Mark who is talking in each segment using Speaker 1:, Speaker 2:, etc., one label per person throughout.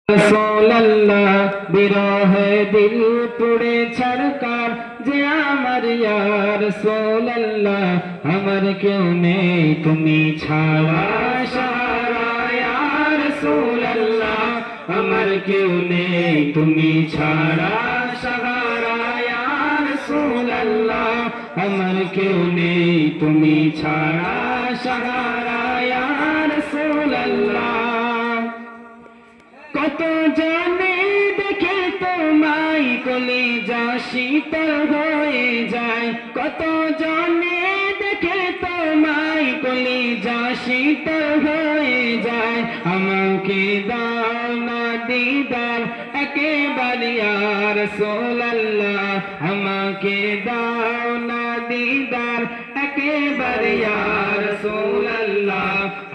Speaker 1: রাসূলুল্লাহ বিরহে দিল পুড়ে ছারকার যে আমার ইয়া রাসূলুল্লাহ আমার কেউ নেই তুমি ছাড়া সাহারা ইয়া রাসূলুল্লাহ আমার কেউ নেই তুমি ছাড়া সাহারা ইয়া রাসূলুল্লাহ আমার কেউ নেই তুমি ছাড়া সাহারা ইয়া রাসূলুল্লাহ কত জানে দেখে তোমায় কলিজা শীতল হয়ে যায় কত জানে দেখে তোমায় কলিজা শীতল হয়ে যায় আমাকে দাও না দিদার একেবারে ইয়া রাসূলুল্লাহ আমাকে দাও না দিদার একেবারে ইয়া রাসূলুল্লাহ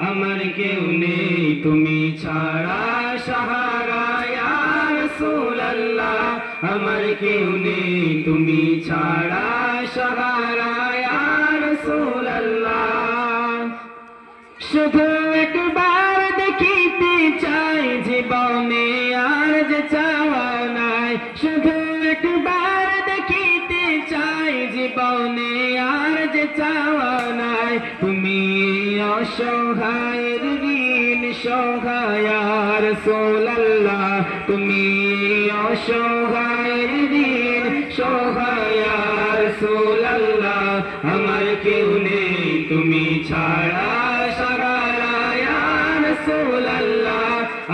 Speaker 1: আমার কেউ নেই তুমি ছাড়া সাহারা ইয়া রাসূলুল্লাহ আমার কেউ নেই তুমি ছাড়া সাহারা ইয়া রাসূলুল্লাহ শুধু একবার দেখিতে চাই জীবনে আর যে চাওয়া নাই শুধু একবার দেখিতে চাই জীবনে আর যে চাওয়া নাই তুমি অসহায়ের ঋণ সহায় ইয়া রাসূলুল্লাহ তুমি অসহায়ের ঋণ সহায় ইয়া রাসূলুল্লাহ আমার কেউ নেই তুমি ছাড়া সাহারা ইয়া রাসূলুল্লাহ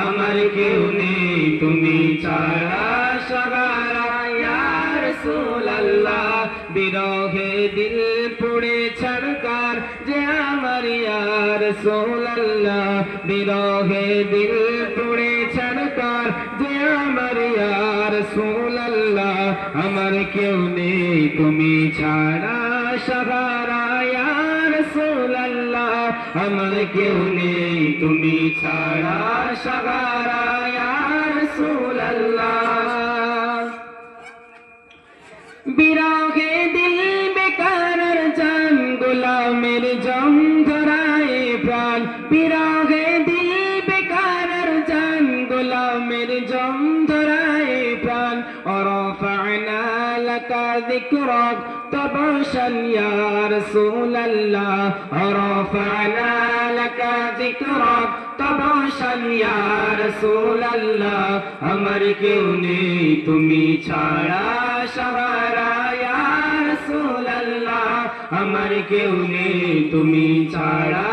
Speaker 1: আমার কেউ নেই তুমি ছাড়া সাহারা ইয়া রাসূলুল্লাহ বিরহে দিল পুড়ে ছারকার যে আমার ইয়া রাসূলুল্লাহ বিরহে দিল পুড়ে ছারকার যে আমার ইয়া রাসূলুল্লাহ আমার কেউ নেই তুমি ছাড়া সাহারা ইয়া রাসূলুল্লাহ আমার কেউ নেই তুমি ছাড়া সাহারা ইয়া রাসূলুল্লাহ বিরহে দিল বেকারার জান গোলামের জং ধরায় প্রাণ বিরহে দিল বেকারার জান গোলামের জং ধরায় প্রাণ ওরফা'না লাকা যিকরাক তবশান ইয়া রাসূলুল্লাহ ওরফা'না লাকা যিকরাক তবশান ইয়া রাসূলুল্লাহ আমার কেউ নেই তুমি ছাড়া সাহারা ইয়া রাসূলুল্লাহ আমার কেউ নেই তুমি ছাড়া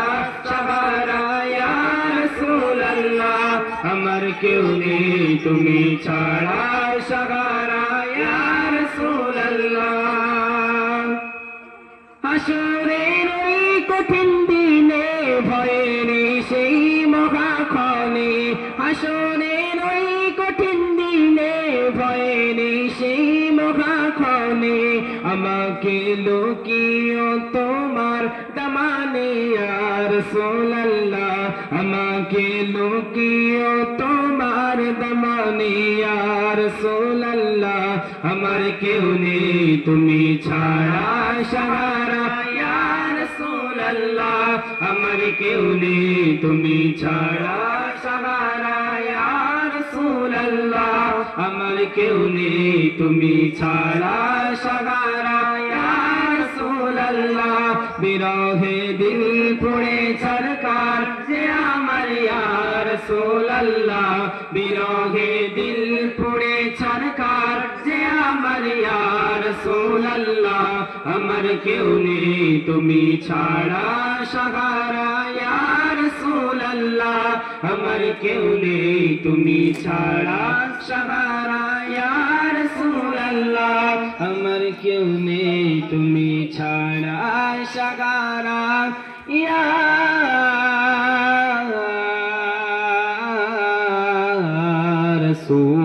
Speaker 1: সাহারা ইয়া রাসূলুল্লাহ আমার কেউ নেই তুমি ছাড়া সাহারা ইয়া রাসূলুল্লাহ হাসরের ওই কঠিন দিনে ভয়ের সেই মহাক্ষণে হাসরের ওই কঠিন দিনে ভয়ের সেই মহাক্ষণে আমাকে লুকিও তোমার দামানে ইয়া রাসূলুল্লাহ আমাকে লুকিও তোমার দামানে ইয়া রাসূলুল্লাহ আমার কেউ নেই তুমি ছাড়া সাহারা ইয়া রাসূলুল্লাহ আমার কেউ নেই তুমি ছাড়া সাহারা ইয়া রাসূলুল্লাহ আমার কেউ নেই তুমি ছাড়া সাহারা ইয়া রাসূলুল্লাহ বিরহে দিল পুড়ে ছারকার যে আমার ইয়া রাসূলুল্লাহ বিরহে দিল পুড়ে ছারকার যে আমার ইয়া রাসূলুল্লাহ আমার কেউ নেই তুমি ছাড়া সাহারা ইয়া রাসূলুল্লাহ আমার কেউ নেই তুমি ছাড়া সাহারা ইয়া রাসূলুল্লাহ আমার কেউ নেই তুমি ছাড়া সাহারা ইয়া রাসূল